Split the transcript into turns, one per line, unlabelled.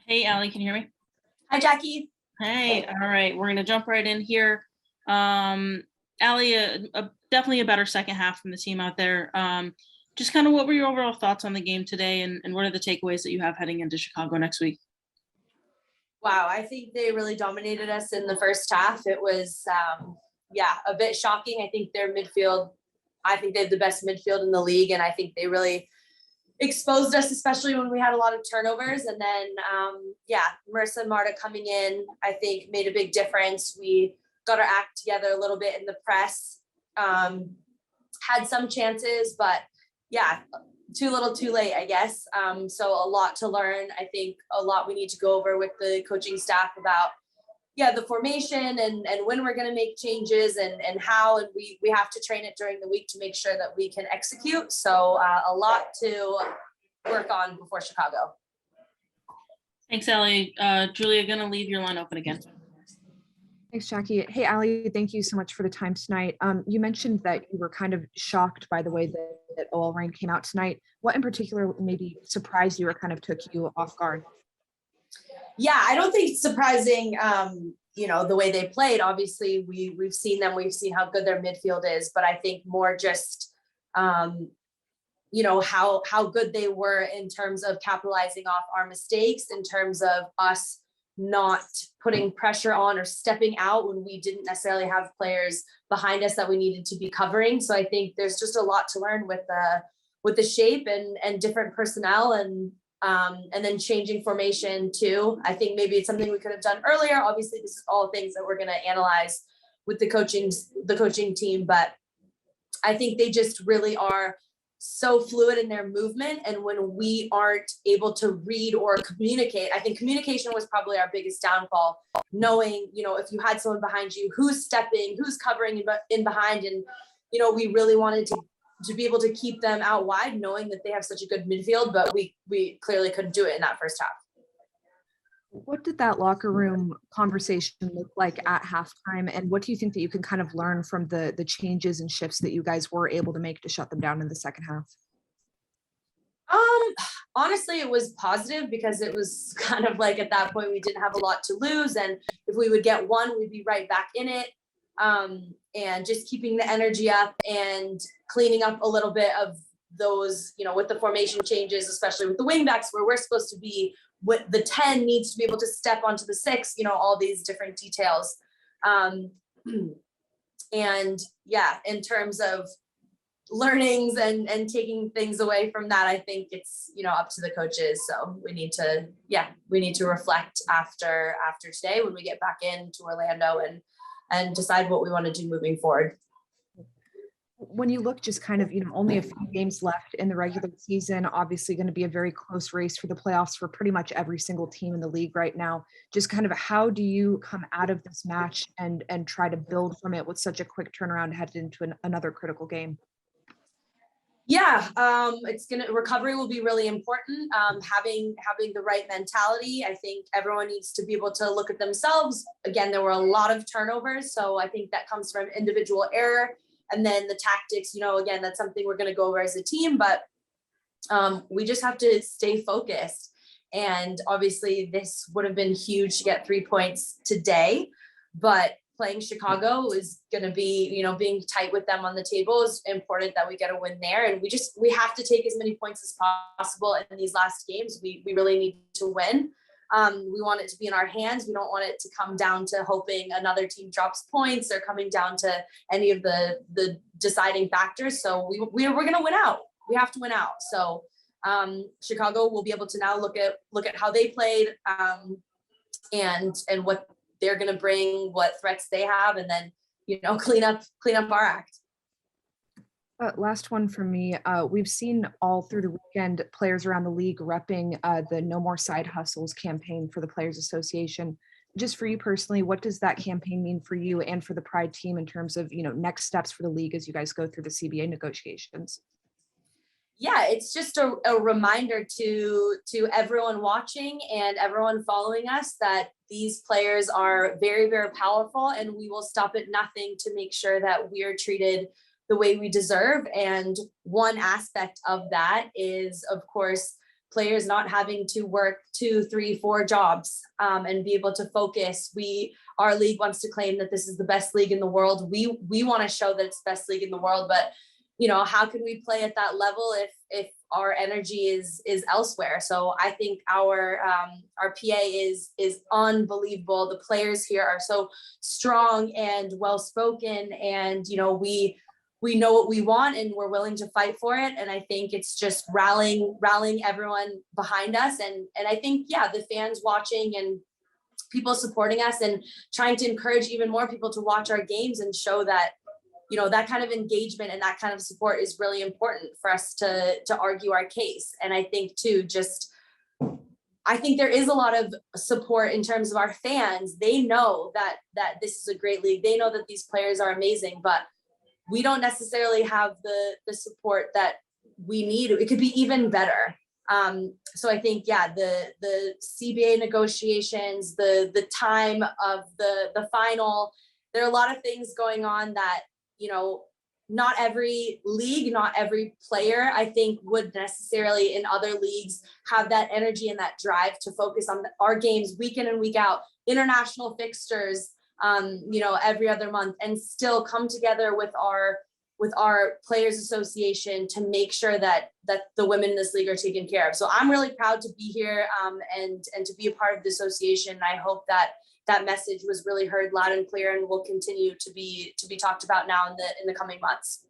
Hey, Allie, can you hear me?
Hi, Jackie.
Hey, all right, we're gonna jump right in here. Allie, definitely a better second half from the team out there. Just kind of what were your overall thoughts on the game today, and what are the takeaways that you have heading into Chicago next week?
Wow, I think they really dominated us in the first half. It was, a bit shocking. I think their midfield, I think they have the best midfield in the league, and I think they really exposed us, especially when we had a lot of turnovers. And then, Marissa and Marta coming in, I think made a big difference. We got our act together a little bit in the press, had some chances, but yeah, too little too late, I guess. So a lot to learn. I think a lot we need to go over with the coaching staff about the formation and when we're going to make changes and how, and we have to train it during the week to make sure that we can execute. So a lot to work on before Chicago.
Thanks, Allie. Julia, gonna leave your line open again.
Thanks, Jackie. Hey, Allie, thank you so much for the time tonight. You mentioned that you were kind of shocked by the way that OL Reign came out tonight. What in particular maybe surprised you or kind of took you off guard?
Yeah, I don't think it's surprising, the way they played. Obviously, we've seen them. We've seen how good their midfield is. But I think more just, how good they were in terms of capitalizing off our mistakes, in terms of us not putting pressure on or stepping out when we didn't necessarily have players behind us that we needed to be covering. So I think there's just a lot to learn with the shape and different personnel and then changing formation too. I think maybe it's something we could have done earlier. Obviously, this is all things that we're going to analyze with the coaching team, but I think they just really are so fluid in their movement. And when we aren't able to read or communicate, I think communication was probably our biggest downfall. Knowing, if you had someone behind you, who's stepping, who's covering in behind, and we really wanted to be able to keep them out wide, knowing that they have such a good midfield, but we clearly couldn't do it in that first half.
What did that locker room conversation look like at halftime? And what do you think that you can kind of learn from the changes and shifts that you guys were able to make to shut them down in the second half?
Honestly, it was positive because it was kind of like at that point we didn't have a lot to lose. And if we would get one, we'd be right back in it. And just keeping the energy up and cleaning up a little bit of those, with the formation changes, especially with the wing backs where we're supposed to be, what the 10 needs to be able to step onto the 6, all these different details. And yeah, in terms of learnings and taking things away from that, I think it's, up to the coaches. So we need to reflect after today when we get back into Orlando and decide what we want to do moving forward.
When you look just kind of, only a few games left in the regular season, obviously going to be a very close race for the playoffs for pretty much every single team in the league right now. Just kind of how do you come out of this match and try to build from it with such a quick turnaround headed into another critical game?
Yeah, recovery will be really important. Having the right mentality. I think everyone needs to be able to look at themselves. Again, there were a lot of turnovers, so I think that comes from individual error. And then the tactics, again, that's something we're going to go over as a team, but we just have to stay focused. And obviously this would have been huge to get 3 points today, but playing Chicago is going to be, being tight with them on the table is important that we get a win there. And we have to take as many points as possible in these last games. We really need to win. We want it to be in our hands. We don't want it to come down to hoping another team drops points or coming down to any of the deciding factors. So we're going to win out. We have to win out. So Chicago will be able to now look at how they played and what they're going to bring, what threats they have, and then clean up our act.
Last one for me. We've seen all through the weekend players around the league repping the No More Side Hustles campaign for the Players Association. Just for you personally, what does that campaign mean for you and for the Pride team in terms of next steps for the league as you guys go through the CBA negotiations?
Yeah, it's just a reminder to everyone watching and everyone following us that these players are very, very powerful, and we will stop at nothing to make sure that we are treated the way we deserve. And one aspect of that is, of course, players not having to work 2, 3, 4 jobs and be able to focus. Our league wants to claim that this is the best league in the world. We want to show that it's the best league in the world, but how can we play at that level if our energy is elsewhere? So I think our PA is unbelievable. The players here are so strong and well spoken, and we know what we want and we're willing to fight for it. And I think it's just rallying everyone behind us. And I think, the fans watching and people supporting us and trying to encourage even more people to watch our games and show that, that kind of engagement and that kind of support is really important for us to argue our case. And I think too, I think there is a lot of support in terms of our fans. They know that this is a great league. They know that these players are amazing, but we don't necessarily have the support that we need. It could be even better. So I think, the CBA negotiations, the time of the final, there are a lot of things going on that, not every league, not every player, I think, would necessarily in other leagues have that energy and that drive to focus on our games week in and week out, international fixtures, every other month, and still come together with our players association to make sure that the women in this league are taken care of. So I'm really proud to be here and to be a part of the association. I hope that message was really heard loud and clear and will continue to be talked about now in the coming months.